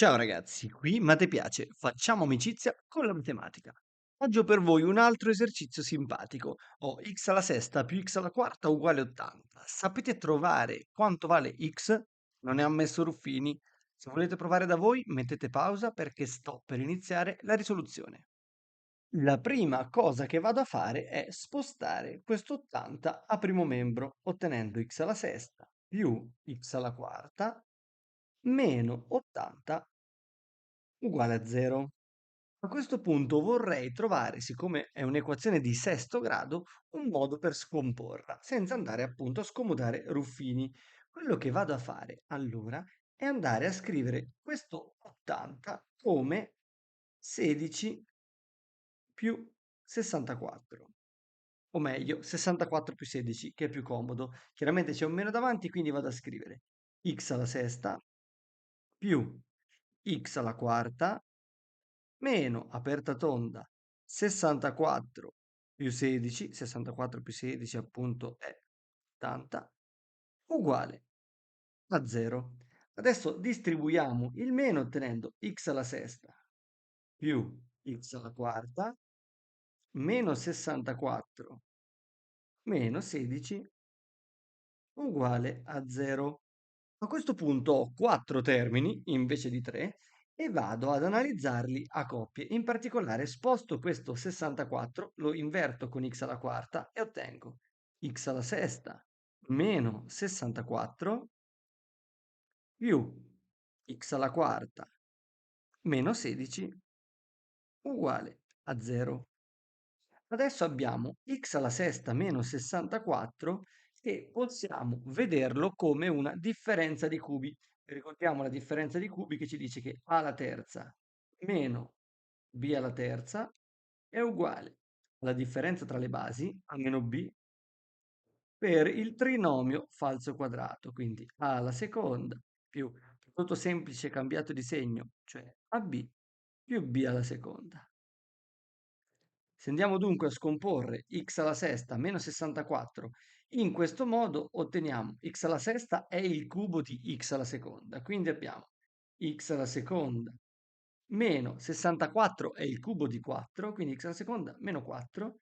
Ciao ragazzi, qui Mate piace, facciamo amicizia con la matematica. Oggi ho per voi un altro esercizio simpatico. Ho x alla sesta più x alla quarta uguale 80. Sapete trovare quanto vale x? Non è ammesso Ruffini. Se volete provare da voi, mettete pausa perché sto per iniziare la risoluzione. La prima cosa che vado a fare è spostare questo 80 a primo membro, ottenendo x alla sesta più x alla quarta meno 80 uguale a 0. A questo punto vorrei trovare, siccome è un'equazione di sesto grado, un modo per scomporla, senza andare appunto a scomodare Ruffini. Quello che vado a fare allora è andare a scrivere questo 80 come 16 più 64. O meglio, 64 più 16, che è più comodo. Chiaramente c'è un meno davanti, quindi vado a scrivere x alla sesta più x alla quarta meno, aperta tonda, 64 più 16, 64 più 16 appunto è 80, uguale a 0. Adesso distribuiamo il meno ottenendo x alla sesta più x alla quarta meno 64 meno 16 uguale a 0. A questo punto ho 4 termini invece di 3 e vado ad analizzarli a coppie. In particolare sposto questo 64, lo inverto con x alla quarta e ottengo x alla sesta meno 64 più x alla quarta meno 16 uguale a 0. Adesso abbiamo x alla sesta meno 64 e possiamo vederlo come una differenza di cubi. Ricordiamo la differenza di cubi che ci dice che a alla terza meno b alla terza è uguale alla differenza tra le basi, a meno b, per il trinomio falso quadrato. Quindi a alla seconda più tutto semplice cambiato di segno, cioè ab più b alla seconda. Se andiamo dunque a scomporre x alla sesta meno 64, in questo modo otteniamo x alla sesta è il cubo di x alla seconda, quindi abbiamo x alla seconda meno 64 è il cubo di 4, quindi x alla seconda meno 4,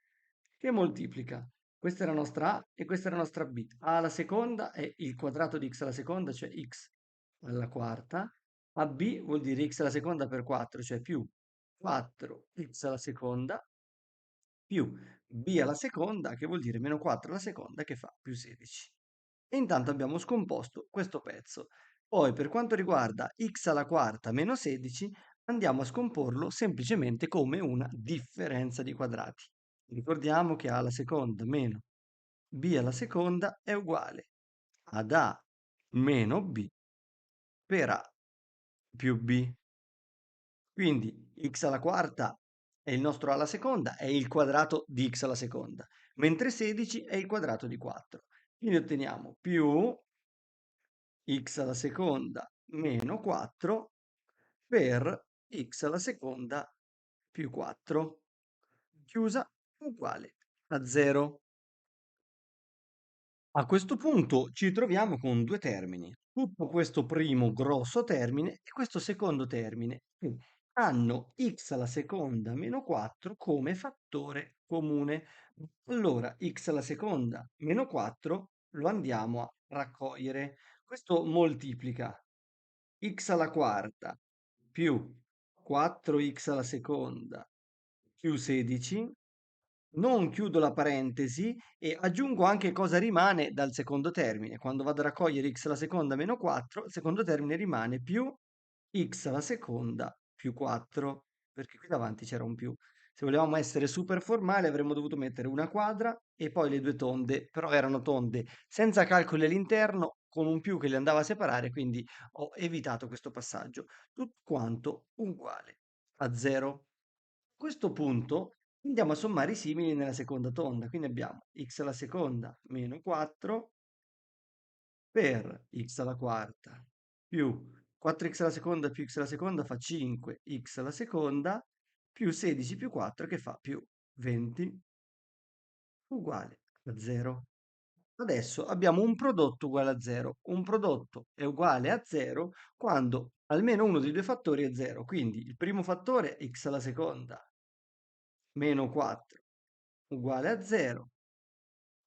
che moltiplica. Questa è la nostra a e questa è la nostra b. A alla seconda è il quadrato di x alla seconda, cioè x alla quarta. AB vuol dire x alla seconda per 4, cioè più 4x alla seconda più b alla seconda, che vuol dire meno 4 alla seconda, che fa più 16. E intanto abbiamo scomposto questo pezzo. Poi, per quanto riguarda x alla quarta meno 16, andiamo a scomporlo semplicemente come una differenza di quadrati. Ricordiamo che a alla seconda meno b alla seconda è uguale ad a meno b per a più b. Quindi x alla quarta è il nostro a alla seconda, è il quadrato di x alla seconda, mentre 16 è il quadrato di 4. Quindi otteniamo più x alla seconda meno 4 per x alla seconda più 4, chiusa, uguale a 0. A questo punto ci troviamo con due termini, tutto questo primo grosso termine e questo secondo termine, che hanno x alla seconda meno 4 come fattore comune. Allora, x alla seconda meno 4 lo andiamo a raccogliere. Questo moltiplica x alla quarta più 4x alla seconda più 16, non chiudo la parentesi e aggiungo anche cosa rimane dal secondo termine. Quando vado a raccogliere x alla seconda meno 4, il secondo termine rimane più x alla seconda più 4, perché qui davanti c'era un più. Se volevamo essere super formali avremmo dovuto mettere una quadra e poi le due tonde, però erano tonde senza calcoli all'interno, con un più che le andava a separare, quindi ho evitato questo passaggio. Tutto quanto uguale a 0. A questo punto andiamo a sommare i simili nella seconda tonda, quindi abbiamo x alla seconda meno 4 per x alla quarta più 4x alla seconda più x alla seconda fa 5x alla seconda più 16 più 4 che fa più 20 uguale a 0. Adesso abbiamo un prodotto uguale a 0. Un prodotto è uguale a 0 quando almeno uno dei due fattori è 0. Quindi il primo fattore è x alla seconda meno 4 uguale a 0.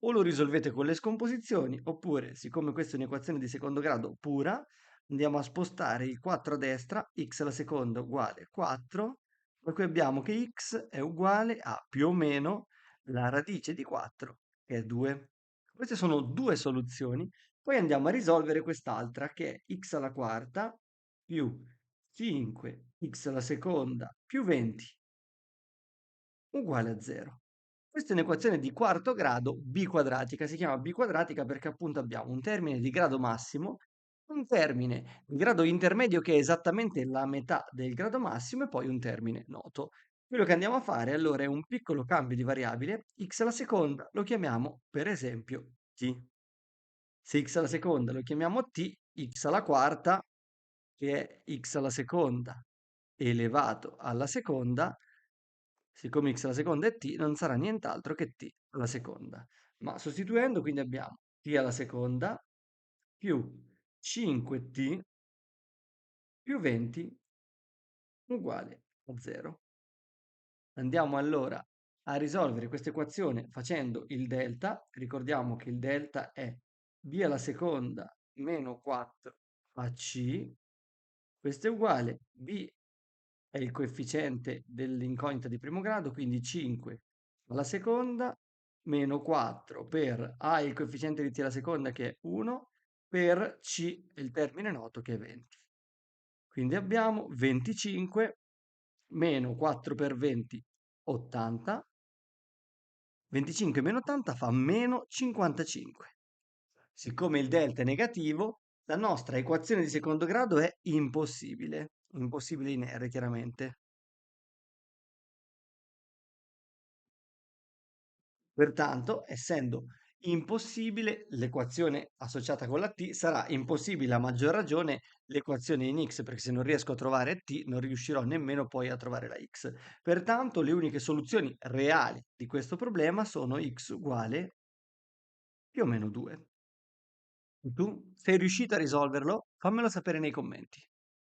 O lo risolvete con le scomposizioni, oppure, siccome questa è un'equazione di secondo grado pura, andiamo a spostare il 4 a destra, x alla seconda uguale 4, per cui abbiamo che x è uguale a più o meno la radice di 4, che è 2. Queste sono due soluzioni. Poi andiamo a risolvere quest'altra, che è x alla quarta più 5x alla seconda più 20 uguale a 0. Questa è un'equazione di quarto grado biquadratica. Si chiama biquadratica perché appunto abbiamo un termine di grado massimo, un termine di grado intermedio che è esattamente la metà del grado massimo e poi un termine noto. Quello che andiamo a fare allora è un piccolo cambio di variabile, x alla seconda lo chiamiamo per esempio t. Se x alla seconda lo chiamiamo t, x alla quarta, che è x alla seconda elevato alla seconda, siccome x alla seconda è t, non sarà nient'altro che t alla seconda. Ma sostituendo, quindi abbiamo t alla seconda più 5t più 20 uguale a 0. Andiamo allora a risolvere questa equazione facendo il delta. Ricordiamo che il delta è b alla seconda meno 4ac. Questo è uguale, b è il coefficiente dell'incognita di primo grado, quindi 5 alla seconda meno 4 per a è il coefficiente di t alla seconda che è 1 per c è il termine noto che è 20. Quindi abbiamo 25 meno 4 per 20, 80. 25 meno 80 fa meno 55. Siccome il delta è negativo, la nostra equazione di secondo grado è impossibile. Impossibile in R, chiaramente. Pertanto, essendo impossibile, l'equazione associata con la t sarà impossibile a maggior ragione l'equazione in x, perché se non riesco a trovare t, non riuscirò nemmeno poi a trovare la x. Pertanto, le uniche soluzioni reali di questo problema sono x uguale più o meno 2. Tu sei riuscito a risolverlo? Fammelo sapere nei commenti.